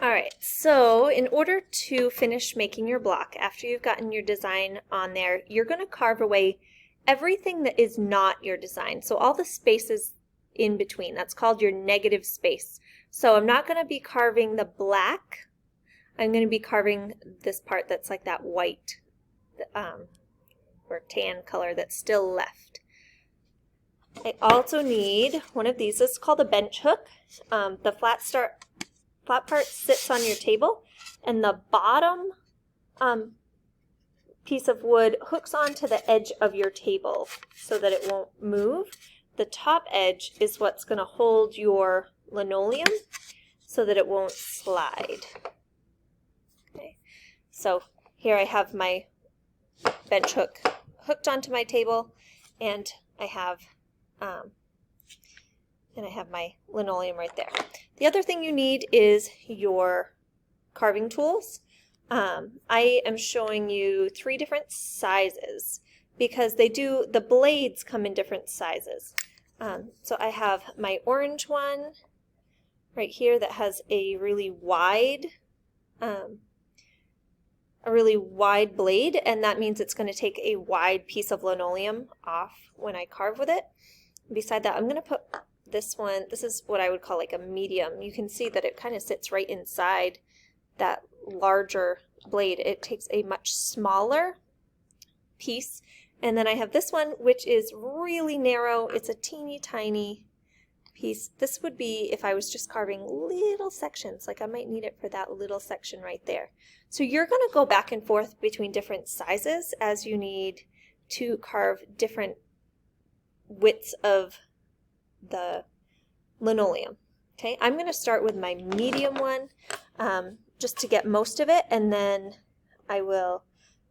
Alright, so in order to finish making your block, after you've gotten your design on there, you're going to carve away everything that is not your design. So all the spaces in between, that's called your negative space. So I'm not going to be carving the black, I'm going to be carving this part that's like that white or tan color that's still left. I also need one of these. This is called a bench hook. The flat part sits on your table, and the bottom piece of wood hooks onto the edge of your table so that it won't move. The top edge is what's going to hold your linoleum so that it won't slide. Okay, so here I have my bench hook hooked onto my table, and I have my linoleum right there. The other thing you need is your carving tools. I am showing you 3 different sizes because the blades come in different sizes. So I have my orange one right here that has a really wide blade, and that means it's going to take a wide piece of linoleum off when I carve with it. Beside that, I'm going to put this one. This is what I would call like a medium. You can see that it kind of sits right inside that larger blade. It takes a much smaller piece. And then I have this one, which is really narrow. It's a teeny tiny piece. This would be if I was just carving little sections, like I might need it for that little section right there. So you're going to go back and forth between different sizes as you need to carve different widths of the linoleum. Okay, I'm going to start with my medium one just to get most of it, and then I will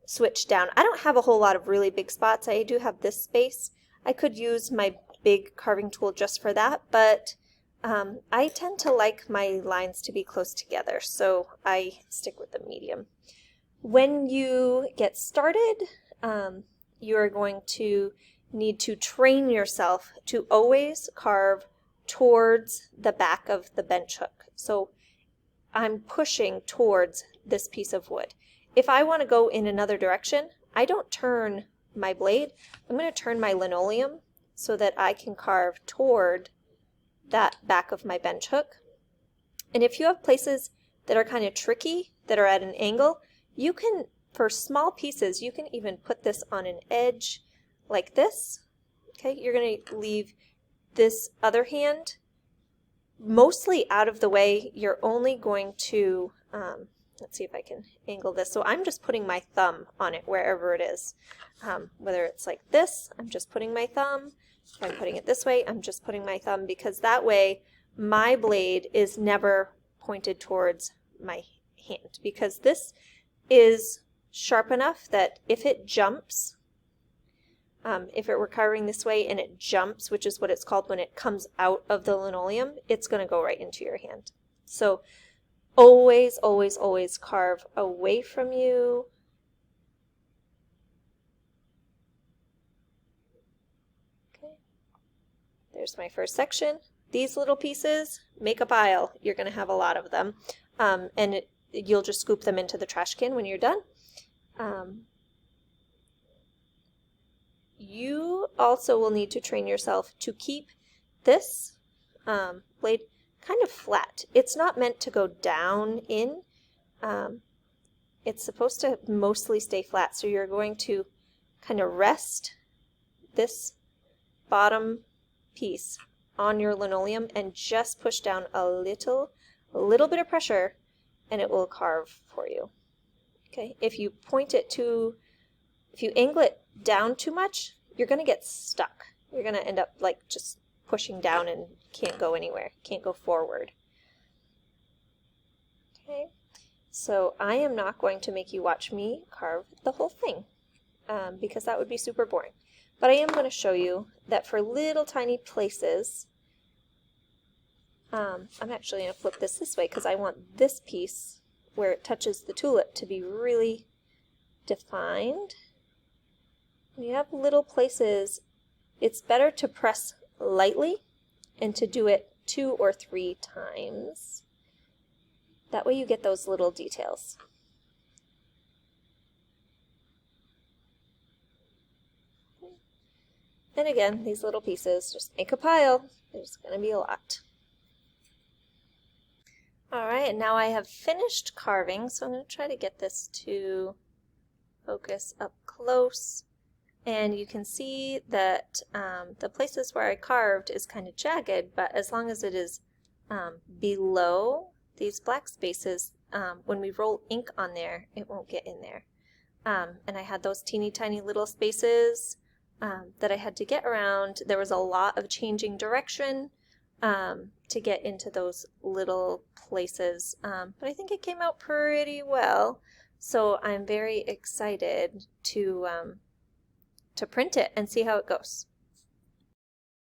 switch down. I don't have a whole lot of really big spots. I do have this space. I could use my big carving tool just for that, but I tend to like my lines to be close together, so I stick with the medium. When you get started, you are going to need to train yourself to always carve towards the back of the bench hook. So I'm pushing towards this piece of wood. If I want to go in another direction, I don't turn my blade. I'm going to turn my linoleum so that I can carve toward that back of my bench hook. And if you have places that are kind of tricky, that are at an angle, you can, for small pieces, you can even put this on an edge like this. Okay, you're going to leave this other hand mostly out of the way. You're only going to, let's see if I can angle this. So I'm just putting my thumb on it wherever it is. Whether it's like this, I'm just putting my thumb. If I'm putting it this way, I'm just putting my thumb, because that way my blade is never pointed towards my hand, because this is sharp enough that if it jumps, if it were carving this way and it jumps, which is what it's called when it comes out of the linoleum, it's going to go right into your hand. So always, always, always carve away from you. Okay, there's my first section. These little pieces make a pile. You're going to have a lot of them, and you'll just scoop them into the trash can when you're done. You also will need to train yourself to keep this blade kind of flat. It's not meant to go down in. It's supposed to mostly stay flat. So you're going to kind of rest this bottom piece on your linoleum and just push down a little bit of pressure, and it will carve for you. Okay, if you angle it down too much, you're going to get stuck. You're going to end up like just pushing down and can't go anywhere, can't go forward. Okay, so I am not going to make you watch me carve the whole thing because that would be super boring. But I am going to show you that for little tiny places, I'm actually going to flip this way because I want this piece where it touches the tulip to be really defined. When you have little places, it's better to press lightly and to do it 2 or 3 times. That way you get those little details. And again, these little pieces, just make a pile. There's going to be a lot. Alright, and now I have finished carving, so I'm going to try to get this to focus up close. And you can see that the places where I carved is kind of jagged, but as long as it is below these black spaces, when we roll ink on there, it won't get in there. And I had those teeny tiny little spaces that I had to get around. There was a lot of changing direction to get into those little places, but I think it came out pretty well. So I'm very excited to print it and see how it goes.